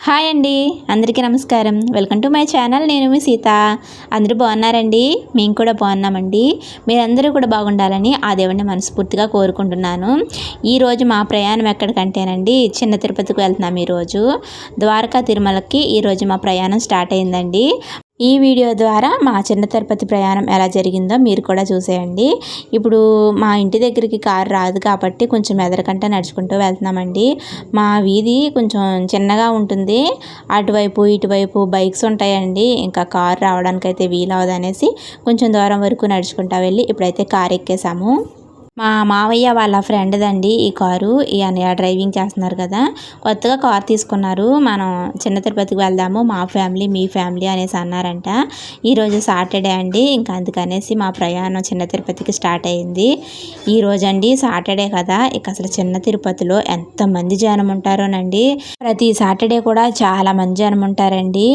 Hi అండి, అందరికీ నమస్కారం. Welcome to my channel. నేను మీ సీత. అందరూ బాగున్నారండి? మేము కూడా బాగున్నామండి. మీరందరూ కూడా బాగుండాలని ఆ దేవుడిని మనస్ఫూర్తిగా కోరుకుంటున్నాను. ఈరోజు మా ప్రయాణం ఎక్కడికంటేనండి, చిన్న తిరుపతికి వెళ్తున్నాం. ఈరోజు ద్వారకా తిరుమలకి ఈరోజు మా ప్రయాణం స్టార్ట్ అయిందండి. ఈ వీడియో ద్వారా మా చిన్న తిరుపతి ప్రయాణం ఎలా జరిగిందో మీరు కూడా చూసేయండి. ఇప్పుడు మా ఇంటి దగ్గరికి కారు రాదు కాబట్టి కొంచెం ఎదరకంటే నడుచుకుంటూ వెళ్తున్నామండి. మా వీధి కొంచెం చిన్నగా ఉంటుంది. అటువైపు ఇటువైపు బైక్స్ ఉంటాయండి. ఇంకా కారు రావడానికైతే వీలవదనేసి కొంచెం దూరం వరకు నడుచుకుంటూ వెళ్ళి ఇప్పుడైతే కారు ఎక్కేసాము. మా మావయ్య వాళ్ళ ఫ్రెండ్దండి ఈ కారు. ఈ అన్నయ్య డ్రైవింగ్ చేస్తున్నారు కదా, కొత్తగా కారు తీసుకున్నారు. మనం చిన్న తిరుపతికి వెళ్దాము మా ఫ్యామిలీ మీ ఫ్యామిలీ అనేసి అన్నారంట. ఈరోజు సాటర్డే అండి, ఇంకా అందుకనేసి మా ప్రయాణం చిన్న తిరుపతికి స్టార్ట్ అయింది. ఈరోజు అండి సాటర్డే కదా, ఇక అసలు చిన్న తిరుపతిలో ఎంతమంది జనం ఉంటారోనండి. ప్రతి సాటర్డే కూడా చాలా మంది జనం ఉంటారండి.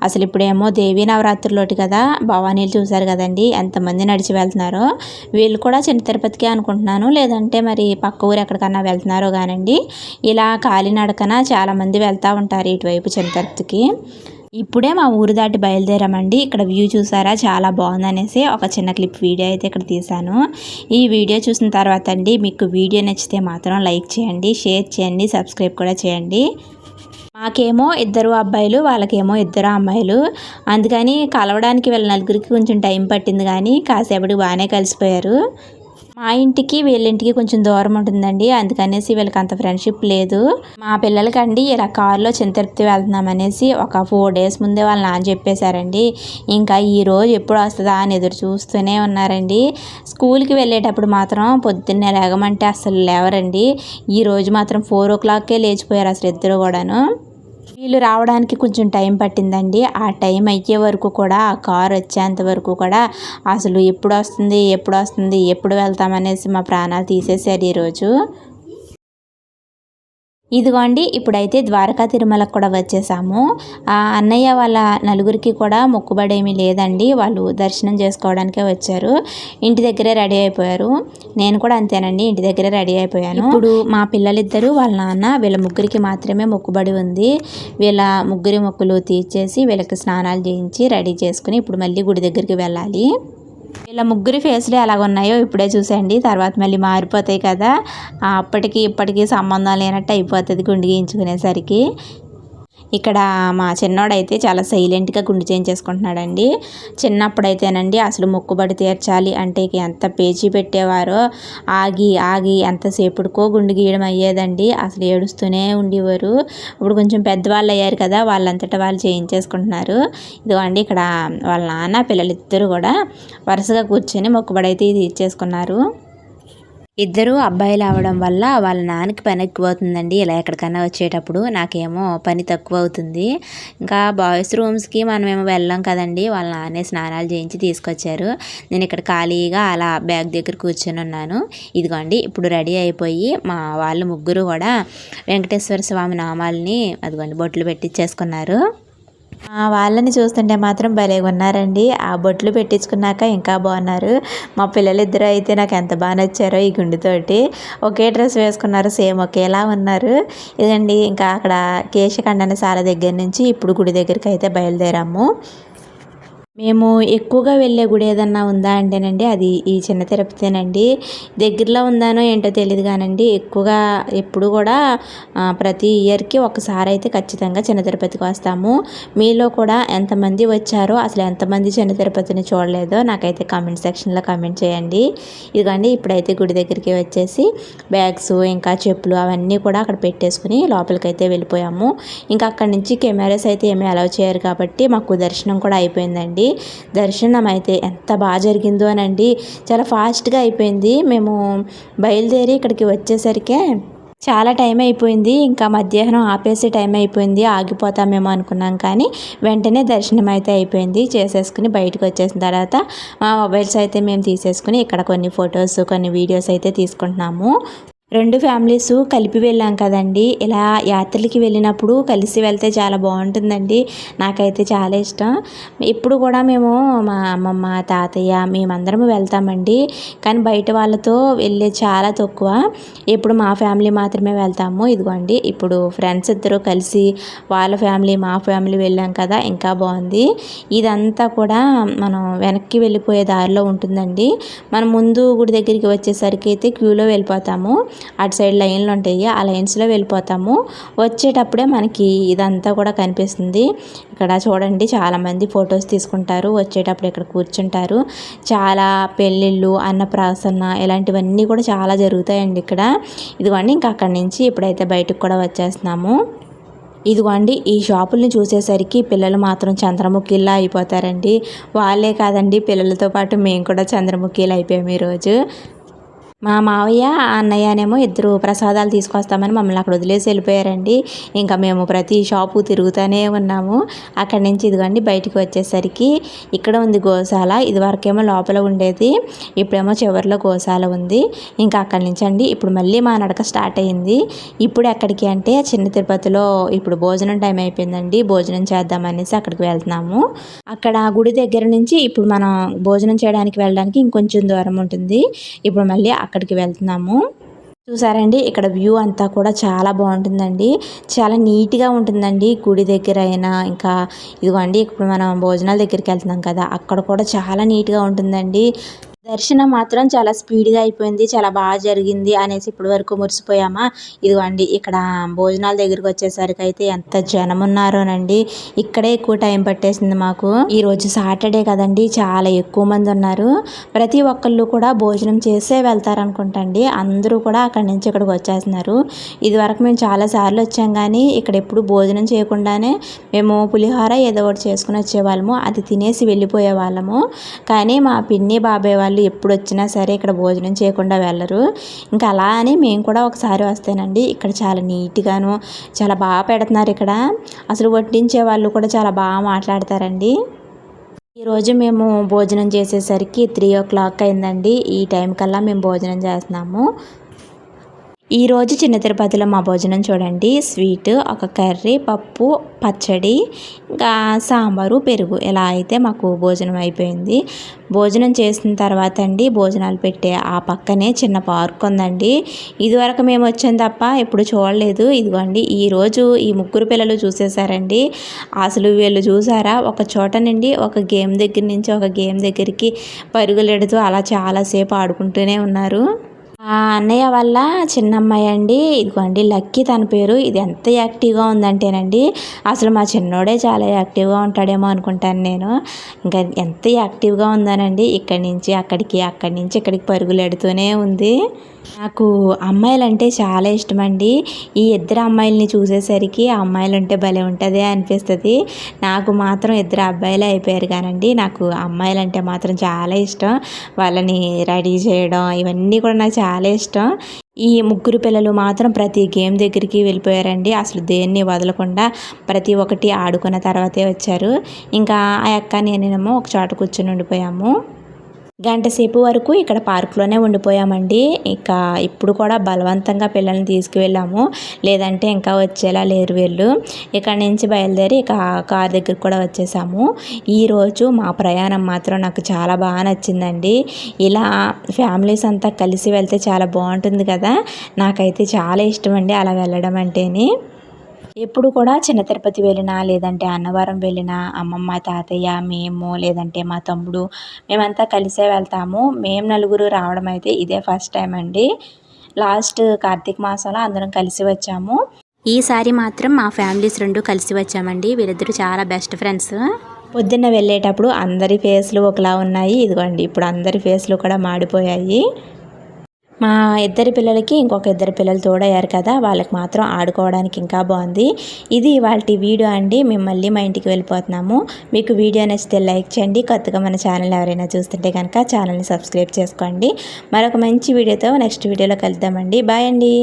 అసలు ఇప్పుడేమో దేవీ నవరాత్రులోటి కదా, భవానీలు చూశారు కదండి ఎంతమంది నడిచి వెళ్తున్నారో. వీళ్ళు కూడా చిన్న తిరుపతికే అనుకుంటున్నాను, లేదంటే మరి పక్క ఊరు ఎక్కడికన్నా వెళ్తున్నారో కానండి. ఇలా కాలినడకన చాలామంది వెళ్తూ ఉంటారు ఇటువైపు చిన్న తిరుపతికి. ఇప్పుడే మా ఊరు దాటి బయలుదేరామండి. ఇక్కడ వ్యూ చూసారా చాలా బాగుందనేసి ఒక చిన్న క్లిప్ వీడియో అయితే ఇక్కడ తీశాను. ఈ వీడియో చూసిన తర్వాత అండి మీకు వీడియో నచ్చితే మాత్రం లైక్ చేయండి, షేర్ చేయండి, సబ్స్క్రైబ్ కూడా చేయండి. మాకేమో ఇద్దరు అబ్బాయిలు, వాళ్ళకేమో ఇద్దరు అమ్మాయిలు. అందుకని కలవడానికి వీళ్ళ నలుగురికి కొంచెం టైం పట్టింది, కానీ కాసేపటికి బాగానే కలిసిపోయారు. మా ఇంటికి వీళ్ళింటికి కొంచెం దూరం ఉంటుందండి, అందుకనేసి వీళ్ళకి అంత ఫ్రెండ్షిప్ లేదు. మా పిల్లలకండి ఇలా కారులో చిన్న తిరుపతి వెళ్తున్నామనేసి ఒక 4 days ముందే వాళ్ళ నాన్న చెప్పేశారండి. ఇంకా ఈ రోజు ఎప్పుడు వస్తుందా అని ఎదురు చూస్తూనే ఉన్నారండి. స్కూల్కి వెళ్ళేటప్పుడు మాత్రం పొద్దున్నే లేగమంటే అసలు లేవరండి. ఈ రోజు మాత్రం 4 o'clockకే లేచిపోయారు అసలు ఇద్దరు కూడాను. వీళ్ళు రావడానికి కొంచెం టైం పట్టిందండి. ఆ టైం అయ్యే వరకు కూడా, ఆ కారు వచ్చేంత వరకు కూడా అసలు ఎప్పుడు వస్తుంది ఎప్పుడు వస్తుంది ఎప్పుడు వెళ్తామనేసి మా ప్రాణాలు తీసేశారు ఈరోజు. ఇదిగోండి ఇప్పుడైతే ద్వారకా తిరుమలకు కూడా వచ్చేసాము. ఆ అన్నయ్య వాళ్ళ నలుగురికి కూడా మొక్కుబడి ఏమీ లేదండి, వాళ్ళు దర్శనం చేసుకోవడానికే వచ్చారు. ఇంటి దగ్గరే రెడీ అయిపోయారు. నేను కూడా అంతేనండి, ఇంటి దగ్గరే రెడీ అయిపోయాను. ఇప్పుడు మా పిల్లలిద్దరూ వాళ్ళ నాన్న వీళ్ళ ముగ్గురికి మాత్రమే మొక్కుబడి ఉంది. వీళ్ళ ముగ్గురి మొక్కులు తీర్చేసి వీళ్ళకి స్నానాలు చేయించి రెడీ చేసుకుని ఇప్పుడు మళ్ళీ గుడి దగ్గరికి వెళ్ళాలి. వీళ్ళ ముగ్గురి ఫేస్లు ఎలాగ ఉన్నాయో ఇప్పుడే చూసేయండి, తర్వాత మళ్ళీ మారిపోతాయి కదా. అప్పటికి ఇప్పటికీ సంబంధం లేనట్టు అయిపోతుంది గుండు గీయించుకునేసరికి. ఇక్కడ మా చిన్నోడైతే చాలా సైలెంట్గా గుండు చేయించేసుకుంటున్నాడండి. చిన్నప్పుడైతేనండి అసలు మొక్కుబడి తీర్చాలి అంటే ఎంత పేచీ పెట్టేవారో, ఆగి ఆగి ఎంతసేపుడుకో గుండు గీయడం అయ్యేదండి. అసలు ఏడుస్తూనే ఉండేవారు. ఇప్పుడు కొంచెం పెద్దవాళ్ళు అయ్యారు కదా, వాళ్ళంతటా వాళ్ళు చేయించేసుకుంటున్నారు. ఇదిగోండి ఇక్కడ వాళ్ళ నాన్న పిల్లలిద్దరూ కూడా వరుసగా కూర్చొని మొక్కుబడి అయితే తీర్చేసుకున్నారు. ఇద్దరు అబ్బాయిలు అవడం వల్ల వాళ్ళ నాన్నకి పని ఎక్కువ అవుతుందండి. ఇలా ఎక్కడికన్నా వచ్చేటప్పుడు నాకేమో పని తక్కువ అవుతుంది. ఇంకా బాయ్స్ రూమ్స్కి మనమేమో వెళ్ళాం కదండి, వాళ్ళ నాన్నే స్నానాలు చేయించి తీసుకొచ్చారు. నేను ఇక్కడ ఖాళీగా అలా బ్యాగ్ దగ్గర కూర్చొని ఉన్నాను. ఇదిగోండి ఇప్పుడు రెడీ అయిపోయి మా వాళ్ళు ముగ్గురు కూడా వెంకటేశ్వర స్వామి నామాలని అదిగోండి బొట్లు పెట్టించేసుకున్నారు. వాళ్ళని చూస్తుంటే మాత్రం భలేగా ఉన్నారండి. ఆ బొట్లు పెట్టించుకున్నాక ఇంకా బాగున్నారు. మా పిల్లలిద్దరూ అయితే నాకు ఎంత బాగా నచ్చారో ఈ గుండుతోటి. ఒకే డ్రెస్ వేసుకున్నారు, సేమ్ ఒకేలా ఉన్నారు. ఇదండి ఇంకా అక్కడ కేశఖండనశాల దగ్గర నుంచి ఇప్పుడు గుడి దగ్గరికి అయితే బయలుదేరాము. మేము ఎక్కువగా వెళ్ళే గుడి ఏదన్నా ఉందా అంటేనండి అది ఈ చిన్న తిరుపతేనండి. దగ్గరలో ఉందానో ఏంటో తెలియదు కానండి, ఎక్కువగా ఎప్పుడు కూడా ప్రతి ఇయర్కి ఒకసారి అయితే ఖచ్చితంగా చిన్న తిరుపతికి వస్తాము. మీలో కూడా ఎంతమంది వచ్చారో, అసలు ఎంతమంది చిన్న తిరుపతిని చూడలేదో నాకైతే కామెంట్ సెక్షన్లో కామెంట్ చేయండి. ఇదిగోండి ఇప్పుడైతే గుడి దగ్గరికి వచ్చేసి బ్యాగ్స్ ఇంకా చెప్పులు అవన్నీ కూడా అక్కడ పెట్టేసుకుని లోపలికైతే వెళ్ళిపోయాము. ఇంకా అక్కడి నుంచి కెమెరాస్ అయితే ఏమీ అలౌ చేయరు కాబట్టి మాకు దర్శనం కూడా అయిపోయిందండి. దర్శనం అయితే ఎంత బాగా జరిగిందో అనండి, చాలా ఫాస్ట్గా అయిపోయింది. మేము బయలుదేరి ఇక్కడికి వచ్చేసరికి చాలా టైం అయిపోయింది. ఇంకా మధ్యాహ్నం ఆపేసి టైం అయిపోయింది, ఆగిపోతామేమో అనుకున్నాం, కానీ వెంటనే దర్శనం అయితే అయిపోయింది. చేసేసుకుని బయటకు వచ్చేసిన తర్వాత మా మొబైల్స్ అయితే మేము తీసేసుకుని ఇక్కడ కొన్ని ఫొటోస్ కొన్ని వీడియోస్ అయితే తీసుకుంటున్నాము. 2 ఫ్యామిలీస్ కలిపి వెళ్ళాం కదండి. ఇలా యాత్రలకి వెళ్ళినప్పుడు కలిసి వెళ్తే చాలా బాగుంటుందండి. నాకైతే చాలా ఇష్టం. ఇప్పుడు కూడా మేము మా అమ్మమ్మ, తాతయ్య మేమందరము వెళ్తామండి. కానీ బయట వాళ్ళతో వెళ్ళేది చాలా తక్కువ. ఎప్పుడు మా ఫ్యామిలీ మాత్రమే వెళ్తాము. ఇదిగోండి ఇప్పుడు ఫ్రెండ్స్ ఇద్దరు కలిసి వాళ్ళ ఫ్యామిలీ మా ఫ్యామిలీ వెళ్ళాం కదా, ఇంకా బాగుంది. ఇదంతా కూడా మనం వెనక్కి వెళ్ళిపోయే దారిలో ఉంటుందండి. మనం ముందు గుడి దగ్గరికి వచ్చేసరికి అయితే క్యూలో వెళ్ళిపోతాము. అటు సైడ్ లైన్లు ఉంటాయి, ఆ లైన్స్లో వెళ్ళిపోతాము. వచ్చేటప్పుడే మనకి ఇదంతా కూడా కనిపిస్తుంది. ఇక్కడ చూడండి చాలామంది ఫొటోస్ తీసుకుంటారు, వచ్చేటప్పుడు ఇక్కడ కూర్చుంటారు. చాలా పెళ్ళిళ్ళు, అన్నప్రాసన ఇలాంటివన్నీ కూడా చాలా జరుగుతాయండి ఇక్కడ. ఇదిగోండి ఇంకా అక్కడి నుంచి ఇప్పుడైతే బయటకు కూడా వచ్చేస్తున్నాము. ఇదిగోండి ఈ షాపుల్ని చూసేసరికి పిల్లలు మాత్రం చంద్రముఖిలా అయిపోతారండి. వాళ్ళే కాదండి, పిల్లలతో పాటు మేము కూడా చంద్రముఖిలు అయిపోయాము ఈరోజు. మా మావయ్య అన్నయ్యనేమో ఇద్దరు ప్రసాదాలు తీసుకొస్తామని మమ్మల్ని అక్కడ వదిలేసి వెళ్ళిపోయారండి. ఇంకా మేము ప్రతి షాపు తిరుగుతూనే ఉన్నాము. అక్కడి నుంచి ఇదిగోండి బయటికి వచ్చేసరికి ఇక్కడ ఉంది గోశాల. ఇదివరకేమో లోపల ఉండేది, ఇప్పుడేమో చివరిలో గోశాల ఉంది. ఇంకా అక్కడి నుంచి అండి ఇప్పుడు మళ్ళీ మా నడక స్టార్ట్ అయ్యింది. ఇప్పుడు ఎక్కడికి అంటే చిన్న తిరుపతిలో ఇప్పుడు భోజనం టైం అయిపోయిందండి. భోజనం చేద్దామనేసి అక్కడికి వెళ్తున్నాము. అక్కడ గుడి దగ్గర నుంచి ఇప్పుడు మనం భోజనం చేయడానికి వెళ్ళడానికి ఇంకొంచెం దూరం ఉంటుంది. ఇప్పుడు మళ్ళీ అక్కడికి వెళ్తున్నాము. చూసారండి ఇక్కడ వ్యూ అంతా కూడా చాలా బాగుంటుందండి. చాలా నీట్గా ఉంటుందండి గుడి దగ్గర అయినా. ఇంకా ఇదిగోండి ఇప్పుడు మనం భోజనాల దగ్గరికి వెళ్తున్నాం కదా, అక్కడ కూడా చాలా నీట్గా ఉంటుందండి. దర్శనం మాత్రం చాలా స్పీడ్గా అయిపోయింది, చాలా బాగా జరిగింది అనేసి ఇప్పటి వరకు మురిసిపోయామా. ఇదిగోండి ఇక్కడ భోజనాల దగ్గరికి వచ్చేసరికి అయితే ఎంత జనం ఉన్నారోనండి. ఇక్కడే ఎక్కువ టైం పట్టేసింది మాకు. ఈరోజు సాటర్డే కదండి, చాలా ఎక్కువ మంది ఉన్నారు. ప్రతి ఒక్కళ్ళు కూడా భోజనం చేసే వెళ్తారనుకుంటండి. అందరూ కూడా అక్కడి నుంచి ఇక్కడికి వచ్చేస్తున్నారు. ఇదివరకు మేము చాలాసార్లు వచ్చాం కానీ ఇక్కడ ఎప్పుడు భోజనం చేయకుండానే మేము పులిహోర ఏదో ఒకటి చేసుకుని వచ్చేవాళ్ళము, అది తినేసి వెళ్ళిపోయే వాళ్ళము. కానీ మా పిన్ని బాబాయ్ వాళ్ళు ఎప్పుడు వచ్చినా సరే ఇక్కడ భోజనం చేయకుండా వెళ్ళరు. ఇంకా అలా అని మేము కూడా ఒకసారి వస్తేనండి ఇక్కడ చాలా నీట్గాను చాలా బాగా పెడుతున్నారు. ఇక్కడ అసలు వడ్డించే వాళ్ళు కూడా చాలా బాగా మాట్లాడతారండి. ఈరోజు మేము భోజనం చేసేసరికి 3 o'clock అయిందండి. ఈ టైం కల్లా మేము భోజనం చేస్తున్నాము. ఈరోజు చిన్న తిరుపతిలో మా భోజనం చూడండి, స్వీట్, ఒక కర్రీ, పప్పు, పచ్చడి, ఇంకా సాంబారు, పెరుగు, ఇలా అయితే మాకు భోజనం అయిపోయింది. భోజనం చేసిన తర్వాత అండి భోజనాలు పెట్టే ఆ పక్కనే చిన్న పార్క్ ఉందండి. ఇదివరకు మేము వచ్చాం తప్ప ఎప్పుడు చూడలేదు. ఇదిగోండి ఈరోజు ఈ ముగ్గురు పిల్లలు చూసేసారండి. అసలు వీళ్ళు చూసారా, ఒక చోట నుండి ఒక గేమ్ దగ్గర నుంచి ఒక గేమ్ దగ్గరికి పరుగులెడుతూ అలా చాలాసేపు ఆడుకుంటూనే ఉన్నారు. అన్నయ్య వాళ్ళ చిన్నమ్మాయి అండి, ఇదిగోండి లక్కీ తన పేరు. ఇది ఎంత యాక్టివ్గా ఉందంటేనండి అసలు మా చిన్నోడే చాలా యాక్టివ్గా ఉంటాడేమో అనుకుంటాను నేను. ఇంకా ఎంత యాక్టివ్గా ఉందనండి, ఇక్కడి నుంచి అక్కడికి అక్కడి నుంచి ఇక్కడికి పరుగులు ఎడుతూనే ఉంది. నాకు అమ్మాయిలు అంటే చాలా ఇష్టమండి. ఈ ఇద్దరు అమ్మాయిలని చూసేసరికి ఆ అమ్మాయిలు ఉంటే భలే ఉంటుంది అనిపిస్తుంది. నాకు మాత్రం ఇద్దరు అబ్బాయిలే అయిపోయారు కానండి నాకు అమ్మాయిలు అంటే మాత్రం చాలా ఇష్టం. వాళ్ళని రెడీ చేయడం ఇవన్నీ కూడా నాకు చాలా ఇష్టం. ఈ ముగ్గురు పిల్లలు మాత్రం ప్రతి గేమ్ దగ్గరికి వెళ్ళిపోయారండి. అసలు దేన్ని వదలకుండా ప్రతి ఒక్కటి ఆడుకున్న తర్వాతే వచ్చారు. ఇంకా ఆ అక్క నేనేమో ఒక చోట కూర్చొని ఉండిపోయాము. గంట సేపు వరకు ఇక్కడ పార్క్లోనే ఉండిపోయామండి. ఇక ఇప్పుడు కూడా బలవంతంగా పిల్లల్ని తీసుకువెళ్ళాము, లేదంటే ఇంకా వచ్చేలా లేరు వీళ్ళు. ఇక్కడ నుంచి బయలుదేరి ఇక కార్ దగ్గరికి కూడా వచ్చేసాము. ఈరోజు మా ప్రయాణం మాత్రం నాకు చాలా బాగా నచ్చిందండి. ఇలా ఫ్యామిలీస్ అంతా కలిసి వెళ్తే చాలా బాగుంటుంది కదా, నాకైతే చాలా ఇష్టం అండి అలా వెళ్ళడం అంటేనే. ఎప్పుడు కూడా చిన్న తిరుపతి వెళ్ళినా లేదంటే అన్నవరం వెళ్ళినా అమ్మమ్మ, తాతయ్య, మేము లేదంటే మా తమ్ముడు మేమంతా కలిసే వెళ్తాము. మేము నలుగురు రావడం అయితే ఇదే ఫస్ట్ టైం అండి. లాస్ట్ కార్తీక మాసంలో అందరం కలిసి వచ్చాము. ఈసారి మాత్రం మా ఫ్యామిలీస్ 2 కలిసి వచ్చామండి. వీరిద్దరు చాలా బెస్ట్ ఫ్రెండ్స్. పొద్దున్న వెళ్ళేటప్పుడు అందరి ఫేస్లు ఒకలా ఉన్నాయి. ఇదిగోండి ఇప్పుడు అందరి ఫేస్లు కూడా మాడిపోయాయి. మా ఇద్దరి పిల్లలకి ఇంకొక ఇద్దరు పిల్లలు తోడయ్యారు కదా, వాళ్ళకి మాత్రం ఆడుకోవడానికి ఇంకా బాగుంది. ఇది ఇవాల్టి వీడియో అండి. మేము మళ్ళీ మా ఇంటికి వెళ్ళిపోతున్నాము. మీకు వీడియో నచ్చితే లైక్ చేయండి. కొత్తగా మన ఛానల్ ఎవరైనా చూస్తుంటే కనుక ఛానల్ని సబ్స్క్రైబ్ చేసుకోండి. మరొక మంచి వీడియోతో నెక్స్ట్ వీడియోలో కలుద్దామండి. బాయ్ అండి.